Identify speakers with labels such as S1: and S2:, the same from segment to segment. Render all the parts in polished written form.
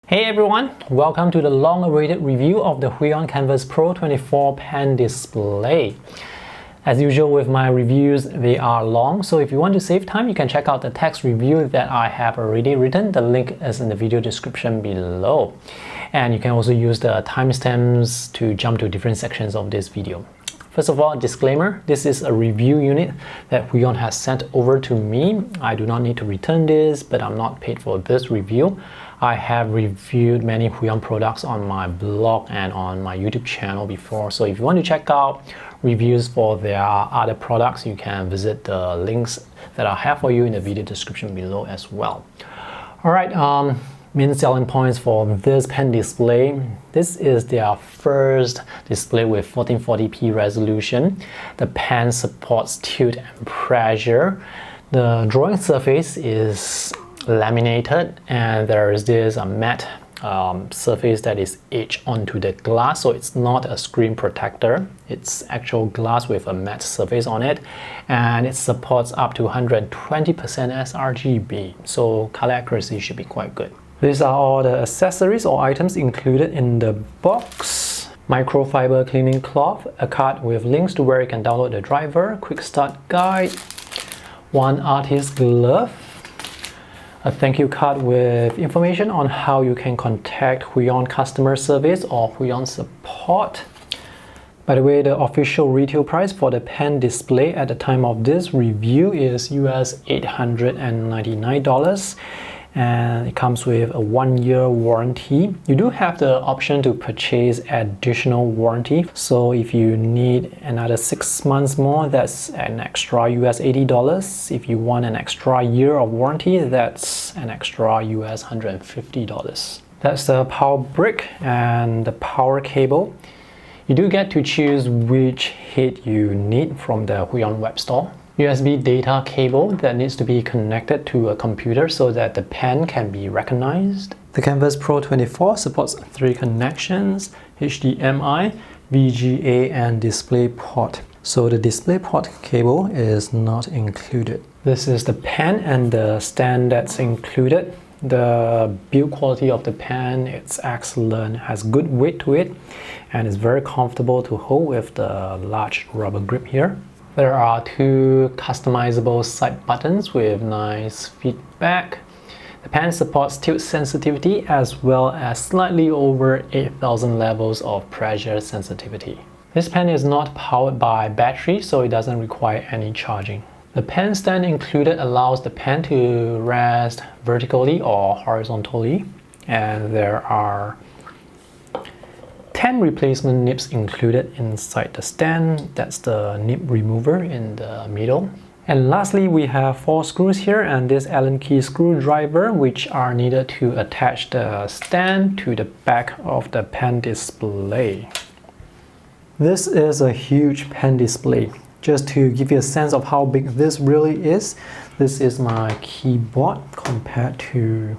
S1: Hey everyone, welcome to the long-awaited review of the Huion Kamvas Pro 24 pen display. As usual with my reviews, they are long, so if you want to save time, you can check out the text review that I have already written. The link is in the video description below. And you can also use the timestamps to jump to different sections of this video. First of all, disclaimer, this is a review unit that Huion has sent over to me. I do not need to return this, but I'm not paid for this review. I have reviewed many Huion products on my blog and on my YouTube channel before, so if you want to check out reviews for their other products, you can visit the links that I have for you in the video description below as well. Alright, main selling points for this pen display. This is their first display with 1440p resolution. The pen supports tilt and pressure. The drawing surface is laminated, and there is this matte surface that is etched onto the glass, so it's not a screen protector, it's actual glass with a matte surface on it, and it supports up to 120% sRGB, so color accuracy should be quite good. These are all the accessories or items included in the box. Microfiber cleaning cloth, a card with links to where you can download the driver, quick start guide, one artist glove, a thank you card with information on how you can contact Huion customer service or Huion support. By the way, the official retail price for the pen display at the time of this review is US $899, and it comes with a 1-year warranty. You do have the option to purchase additional warranty, so if you need another 6 months more, that's an extra US $80. If you want an extra year of warranty, that's an extra US $150. That's the power brick and the power cable. You do get to choose which head you need from the Huion web store. USB data cable that needs to be connected to a computer so that the pen can be recognized. The Kamvas Pro 24 supports 3 connections: HDMI, VGA, and DisplayPort. So the DisplayPort cable is not included. This is the pen and the stand that's included. The build quality of the pen, it's excellent, has good weight to it, and is very comfortable to hold with the large rubber grip here. There are 2 customizable side buttons with nice feedback. The pen supports tilt sensitivity as well as slightly over 8,000 levels of pressure sensitivity. This pen is not powered by battery, so it doesn't require any charging. The pen stand included allows the pen to rest vertically or horizontally, and there are 10 replacement nibs included inside the stand. That's the nib remover in the middle. And lastly, we have 4 screws here and this Allen key screwdriver, which are needed to attach the stand to the back of the pen display. This is a huge pen display. Just to give you a sense of how big this really is, this is my keyboard compared to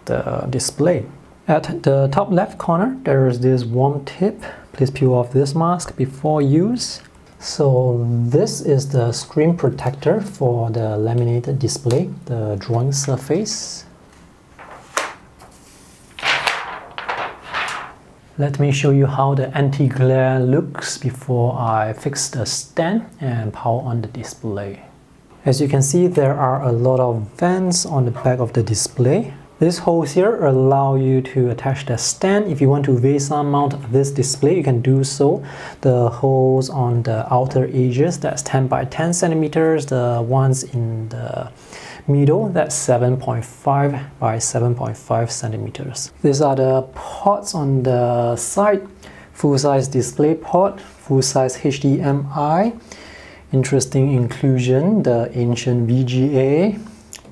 S1: the display. At the top left corner, there is this warm tip. Please peel off this mask before use. So this is the screen protector for the laminated display, the drawing surface. Let me show you how the anti-glare looks before I fix the stand and power on the display. As you can see, there are a lot of vents on the back of the display. These holes here allow you to attach the stand. If you want to VESA mount this display, you can do so. The holes on the outer edges, that's 10 by 10 centimeters. The ones in the middle, that's 7.5 by 7.5 centimeters. These are the ports on the side. Full-size display port, full-size HDMI. Interesting inclusion, the ancient VGA.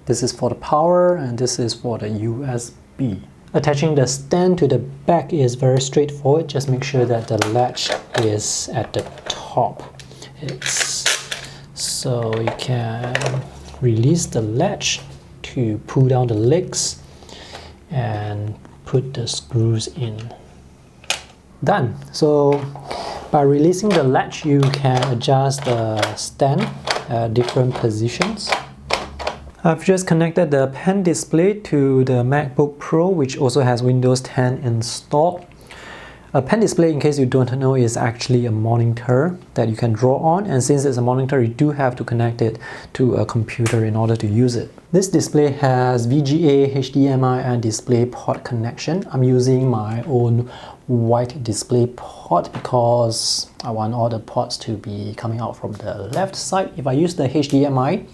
S1: This is for the power and this is for the USB. Attaching the stand to the back is very straightforward. Just make sure that the latch is at the top. So you can release the latch to pull down the legs and put the screws in. Done. So by releasing the latch, you can adjust the stand at different positions. I've just connected the pen display to the MacBook Pro, which also has Windows 10 installed. A pen display, in case you don't know, is actually a monitor that you can draw on, and since it's a monitor, you do have to connect it to a computer in order to use it. This display has VGA, HDMI, and DisplayPort connection. I'm using my own white DisplayPort because I want all the ports to be coming out from the left side. If I use the HDMI,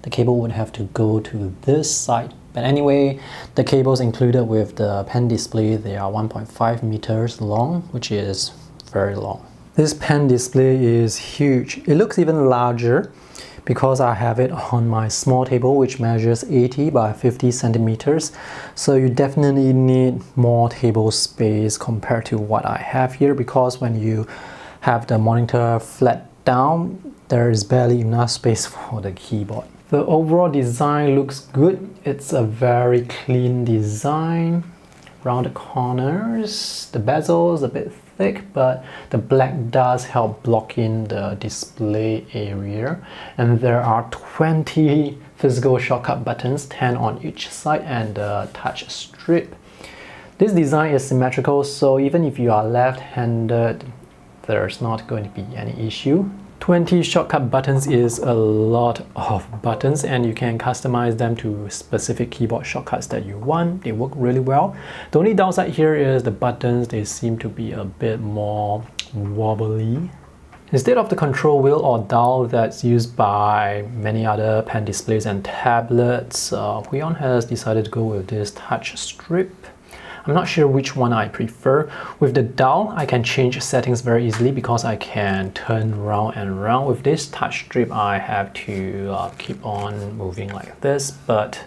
S1: the cable would have to go to this side. But anyway, the cables included with the pen display, they are 1.5 meters long, which is very long. This pen display is huge. It looks even larger because I have it on my small table, which measures 80 by 50 centimeters. So you definitely need more table space compared to what I have here, because when you have the monitor flat down, there is barely enough space for the keyboard. The overall design looks good. It's a very clean design. Around the corners, the bezel is a bit thick, but the black does help block in the display area. And there are 20 physical shortcut buttons, 10 on each side, and a touch strip. This design is symmetrical, so even if you are left-handed, there's not going to be any issue. 20 shortcut buttons is a lot of buttons, and you can customize them to specific keyboard shortcuts that you want. They work really well. The only downside here is the buttons, they seem to be a bit more wobbly. Instead of the control wheel or dial that's used by many other pen displays and tablets, Huion has decided to go with this touch strip. I'm not sure which one I prefer. With the dial, I can change settings very easily because I can turn round and round. With this touch strip, I have to keep on moving like this, but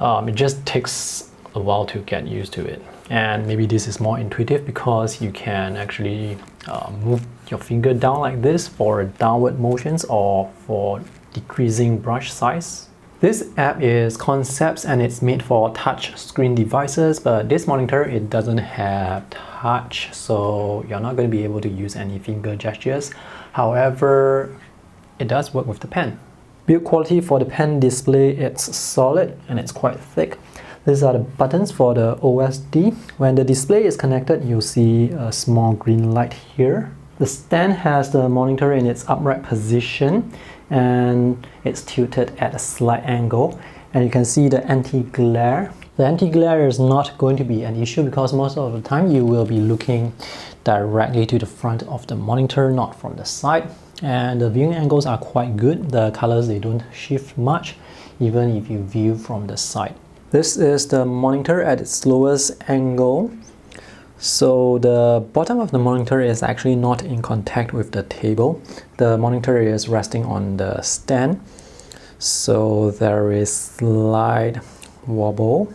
S1: it just takes a while to get used to it. And maybe this is more intuitive because you can actually move your finger down like this for downward motions or for decreasing brush size. This app is Concepts and it's made for touch screen devices, but this monitor, it doesn't have touch, so you're not going to be able to use any finger gestures. However, it does work with the pen. Build quality for the pen display, it's solid and it's quite thick. These are the buttons for the OSD. When the display is connected, you'll see a small green light here. The stand has the monitor in its upright position and it's tilted at a slight angle, and you can see the anti-glare. The anti-glare is not going to be an issue because most of the time you will be looking directly to the front of the monitor, not from the side. And the viewing angles are quite good. The colors, they don't shift much even if you view from the side. This is the monitor at its lowest angle. So the bottom of the monitor is actually not in contact with the table. The monitor is resting on the stand, so there is slight wobble,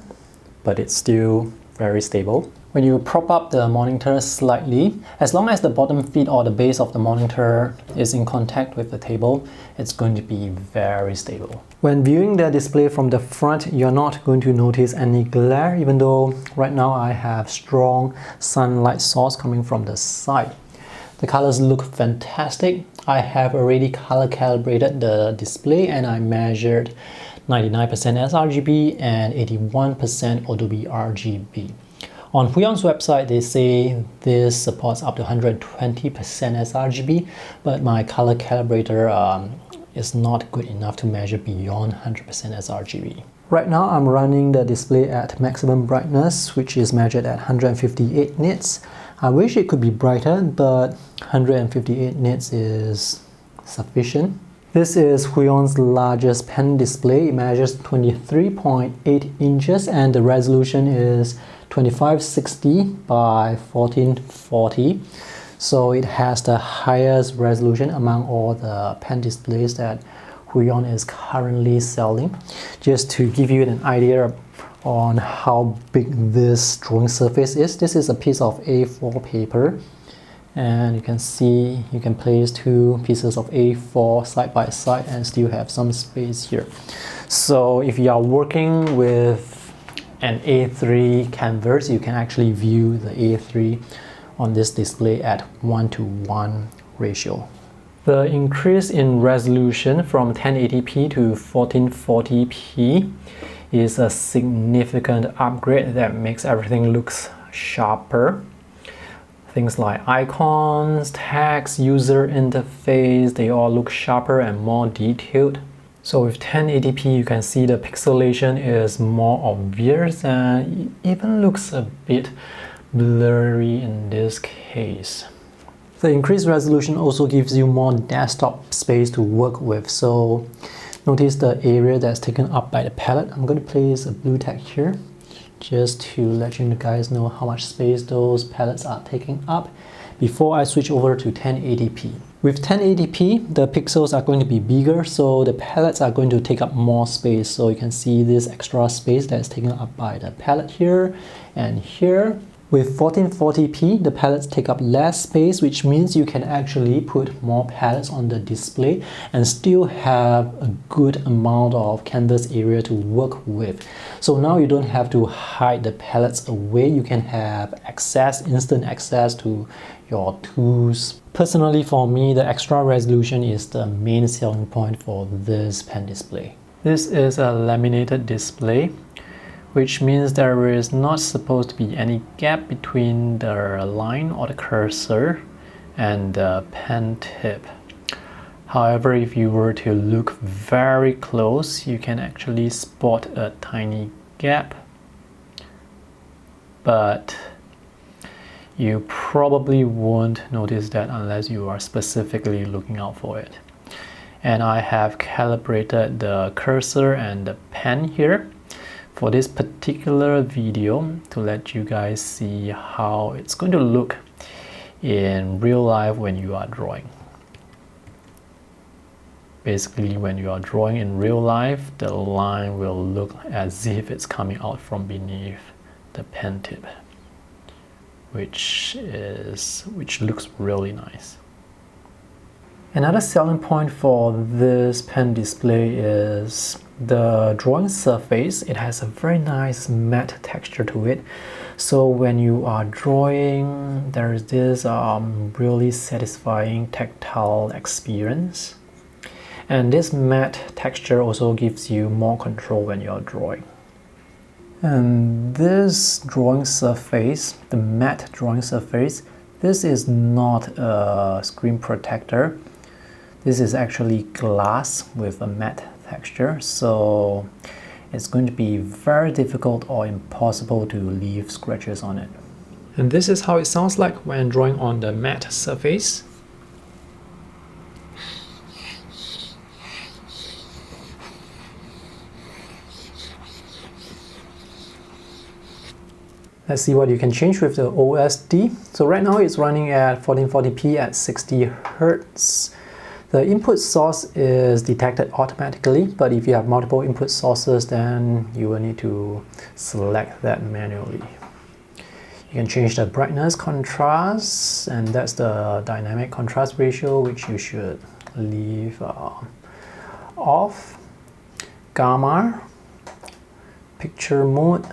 S1: but it's still very stable. When you prop up the monitor slightly, as long as the bottom feet or the base of the monitor is in contact with the table, it's going to be very stable. When viewing the display from the front, you're not going to notice any glare, even though right now I have strong sunlight source coming from the side. The colors look fantastic. I have already color calibrated the display and I measured 99% sRGB and 81% Adobe RGB. On Huion's website, they say this supports up to 120% sRGB, but my color calibrator is not good enough to measure beyond 100% sRGB. Right now, I'm running the display at maximum brightness, which is measured at 158 nits. I wish it could be brighter, but 158 nits is sufficient. This is Huion's largest pen display. It measures 23.8 inches and the resolution is 2560 by 1440. So it has the highest resolution among all the pen displays that Huion is currently selling. Just to give you an idea on how big this drawing surface is, this is a piece of A4 paper. And you can see you can place two pieces of A4 side by side and still have some space here. So if you are working with an A3 canvas, you can actually view the A3 on this display at 1:1 ratio. The increase in resolution from 1080p to 1440p is a significant upgrade that makes everything look sharper. Things like icons, text, user interface, they all look sharper and more detailed. So with 1080p, you can see the pixelation is more obvious and it even looks a bit blurry in this case. The increased resolution also gives you more desktop space to work with. So notice the area that's taken up by the palette. I'm going to place a blue tag here just to let you guys know how much space those palettes are taking up before I switch over to 1080p. With 1080p, the pixels are going to be bigger, so the palettes are going to take up more space. So you can see this extra space that's taken up by the palette here and here. With 1440p, the palettes take up less space, which means you can actually put more palettes on the display and still have a good amount of canvas area to work with. So now you don't have to hide the palettes away. You can have instant access to your tools. Personally, for me, the extra resolution is the main selling point for this pen display. This is a laminated display, which means there is not supposed to be any gap between the line or the cursor and the pen tip. However, if you were to look very close, you can actually spot a tiny gap, but you probably won't notice that unless you are specifically looking out for it. And I have calibrated the cursor and the pen here for this particular video to let you guys see how it's going to look in real life when you are drawing. Basically, when you are drawing in real life, the line will look as if it's coming out from beneath the pen tip, which looks really nice. Another selling point for this pen display is the drawing surface. It has a very nice matte texture to it. So when you are drawing, there is this really satisfying tactile experience. And this matte texture also gives you more control when you're drawing. And this drawing surface, the matte drawing surface, this is not a screen protector. This is actually glass with a matte texture, so it's going to be very difficult or impossible to leave scratches on it. And this is how it sounds like when drawing on the matte surface. Let's see what you can change with the OSD. So right now it's running at 1440p at 60 Hz. The input source is detected automatically, but if you have multiple input sources, then you will need to select that manually. You can change the brightness, contrast, and that's the dynamic contrast ratio, which you should leave off. Gamma, picture mode,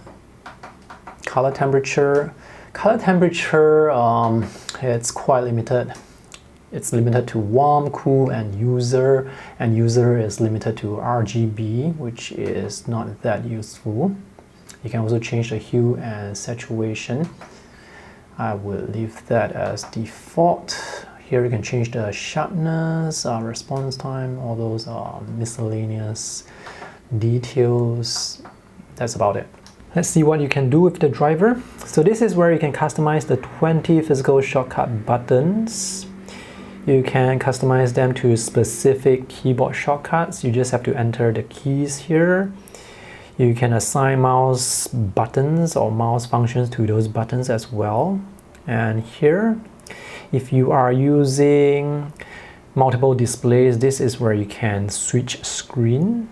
S1: color temperature. Color temperature, it's quite limited. It's limited to warm, cool, and user is limited to RGB, which is not that useful. You can also change the hue and saturation. I will leave that as default. Here you can change the sharpness, response time, all those miscellaneous details. That's about it. Let's see what you can do with the driver. So this is where you can customize the 20 physical shortcut buttons. You can customize them to specific keyboard shortcuts. You just have to enter the keys here. You can assign mouse buttons or mouse functions to those buttons as well. And here, if you are using multiple displays, this is where you can switch screen.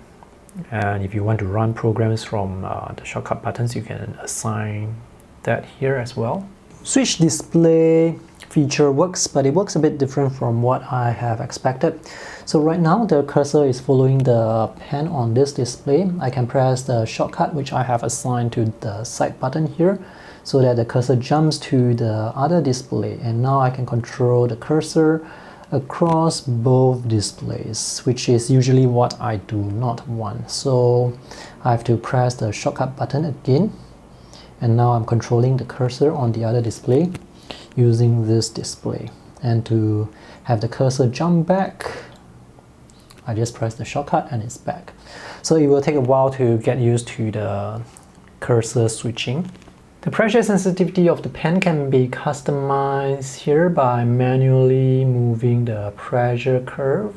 S1: And if you want to run programs from the shortcut buttons, you can assign that here as well. Switch display feature works, but it works a bit different from what I have expected. So right now the cursor is following the pen on this display. I can press the shortcut which I have assigned to the side button here so that the cursor jumps to the other display, and now I can control the cursor across both displays, which is usually what I do not want. So I have to press the shortcut button again, and now I'm controlling the cursor on the other display using this display. And to have the cursor jump back, I just press the shortcut and it's back. So it will take a while to get used to the cursor switching. The pressure sensitivity of the pen can be customized here by manually moving the pressure curve.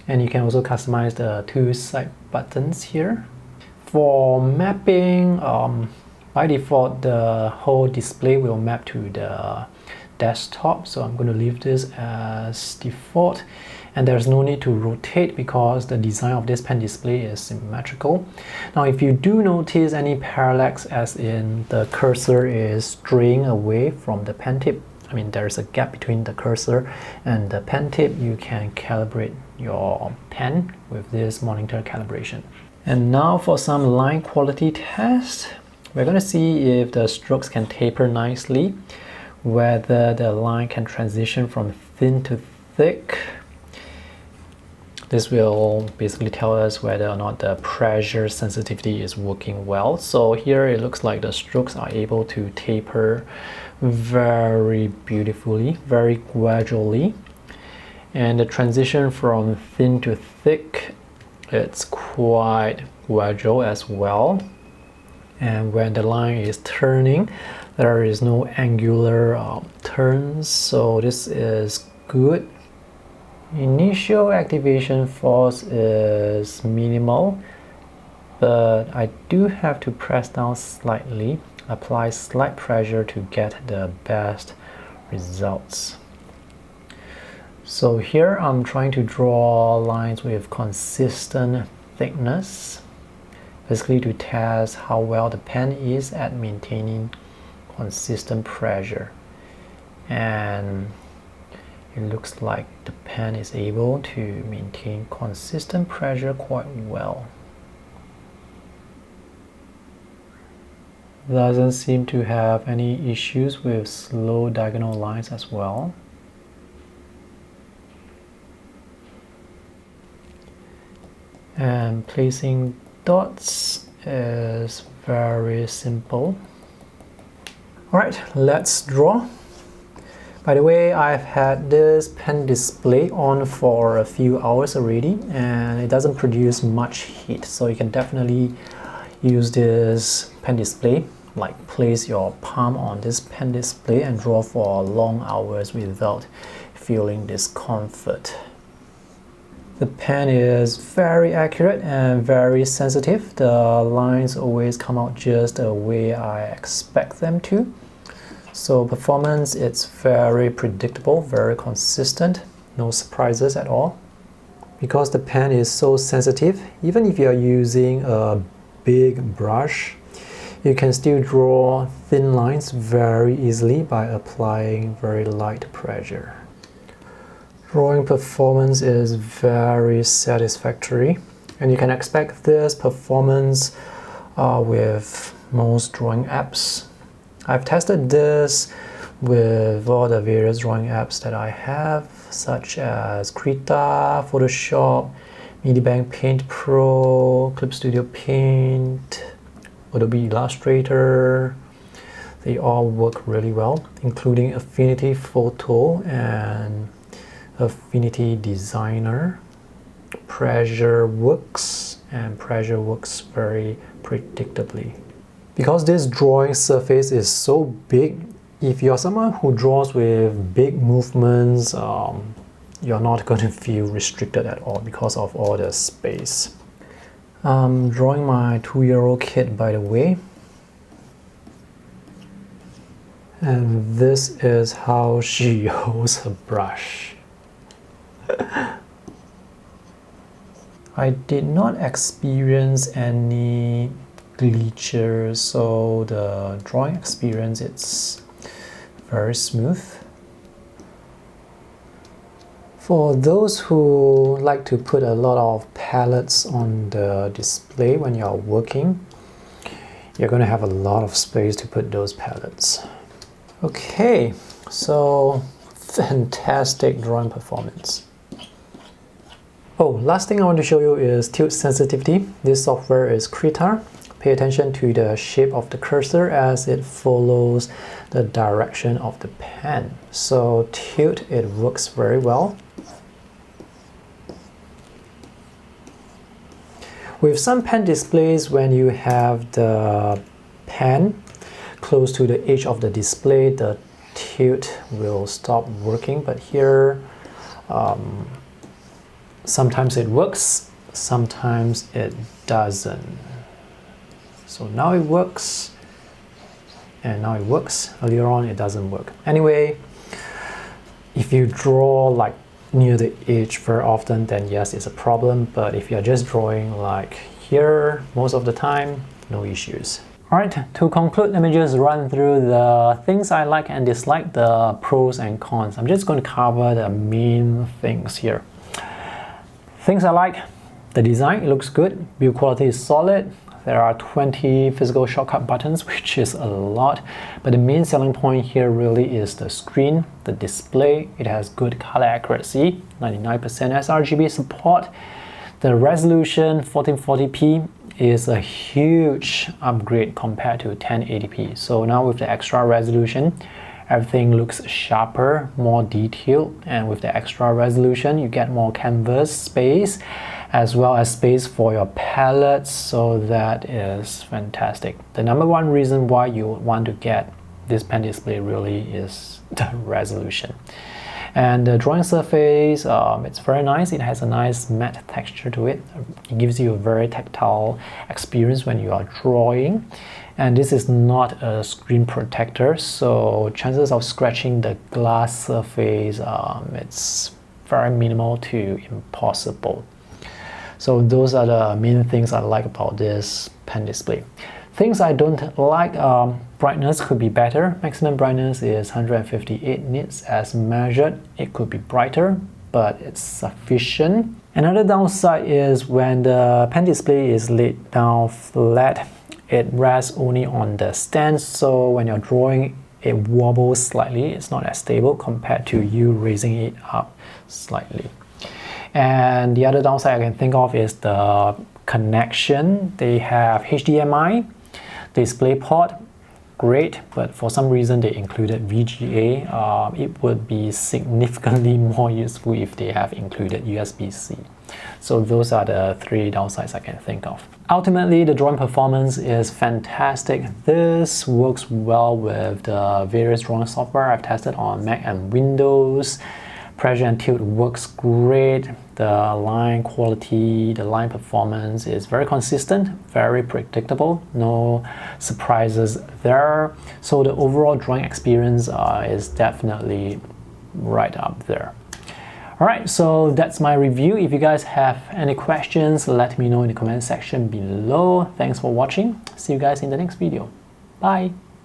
S1: And you can also customize the two side buttons here. For mapping, by default, the whole display will map to the desktop. So I'm going to leave this as default. And there's no need to rotate because the design of this pen display is symmetrical. Now, if you do notice any parallax, as in the cursor is straying away from the pen tip, I mean there's a gap between the cursor and the pen tip, you can calibrate your pen with this monitor calibration. And now for some line quality test, we're going to see if the strokes can taper nicely, whether the line can transition from thin to thick. This will basically tell us whether or not the pressure sensitivity is working well. So here it looks like the strokes are able to taper very beautifully, very gradually. And the transition from thin to thick, it's quite gradual as well. And when the line is turning, there is no angular turns, so this is good. Initial activation force is minimal, but I do have to press down slightly, apply slight pressure to get the best results. So here I'm trying to draw lines with consistent thickness, basically to test how well the pen is at maintaining consistent pressure. And it looks like the pen is able to maintain consistent pressure quite well. Doesn't seem to have any issues with slow diagonal lines as well. And placing dots is very simple. Alright, let's draw. By the way, I've had this pen display on for a few hours already and it doesn't produce much heat, so you can definitely use this pen display, like place your palm on this pen display and draw for long hours without feeling discomfort. The pen is very accurate and very sensitive. The lines always come out just the way I expect them to. So performance, it's very predictable, very consistent, no surprises at all. Because the pen is so sensitive, even if you're using a big brush, you can still draw thin lines very easily by applying very light pressure. Drawing performance is very satisfactory, and you can expect this performance with most drawing apps. I've tested this with all the various drawing apps that I have, such as Krita, Photoshop, Medibank Paint Pro, Clip Studio Paint, Adobe Illustrator. They all work really well, including Affinity Photo and Affinity Designer. Pressure works, and pressure works very predictably. Because this drawing surface is so big, if you're someone who draws with big movements, you're not going to feel restricted at all because of all the space. I'm drawing my 2-year-old kid, by the way. And this is how she holds her brush. I did not experience any glitches, so the drawing experience, it's very smooth. For those who like to put a lot of palettes on the display when you're working, you're going to have a lot of space to put those palettes. Okay, so fantastic drawing performance. Oh, last thing I want to show you is tilt sensitivity. This software is Krita. Pay attention to the shape of the cursor as it follows the direction of the pen. So tilt, it works very well. With some pen displays, when you have the pen close to the edge of the display, the tilt will stop working, but here sometimes it works, sometimes it doesn't. So now it works, and now it works. Earlier on it doesn't work. Anyway, if you draw like near the edge very often, then yes, it's a problem, but if you're just drawing like here most of the time, no issues. Alright, to conclude, let me just run through the things I like and dislike, the pros and cons. I'm just going to cover the main things here. Things I like: the design, it looks good, build quality is solid, there are 20 physical shortcut buttons, which is a lot, but the main selling point here really is the screen, the display. It has good color accuracy, 99% sRGB support. The resolution, 1440p, is a huge upgrade compared to 1080p. So now with the extra resolution, everything looks sharper, more detailed, and with the extra resolution you get more canvas space as well as space for your palettes, so that is fantastic. The number one reason why you want to get this pen display really is the resolution. And the drawing surface, it's very nice. It has a nice matte texture to it. It gives you a very tactile experience when you are drawing. And this is not a screen protector, so chances of scratching the glass surface, it's very minimal to impossible. So those are the main things I like about this pen display. Things I don't like, brightness could be better. Maximum brightness is 158 nits as measured. It could be brighter, but it's sufficient. Another downside is when the pen display is laid down flat, it rests only on the stand, so when you're drawing, it wobbles slightly. It's not as stable compared to you raising it up slightly. And the other downside I can think of is the connection. They have HDMI, DisplayPort, great, but for some reason they included VGA. It would be significantly more useful if they have included USB-C. So those are the three downsides I can think of. Ultimately, the drawing performance is fantastic. This works well with the various drawing software I've tested on Mac and Windows. Pressure and tilt works great. The line quality, the line performance is very consistent, very predictable, no surprises there. So the overall drawing experience is definitely right up there. Alright, so that's my review. If you guys have any questions, let me know in the comment section below. Thanks for watching. See you guys in the next video. Bye!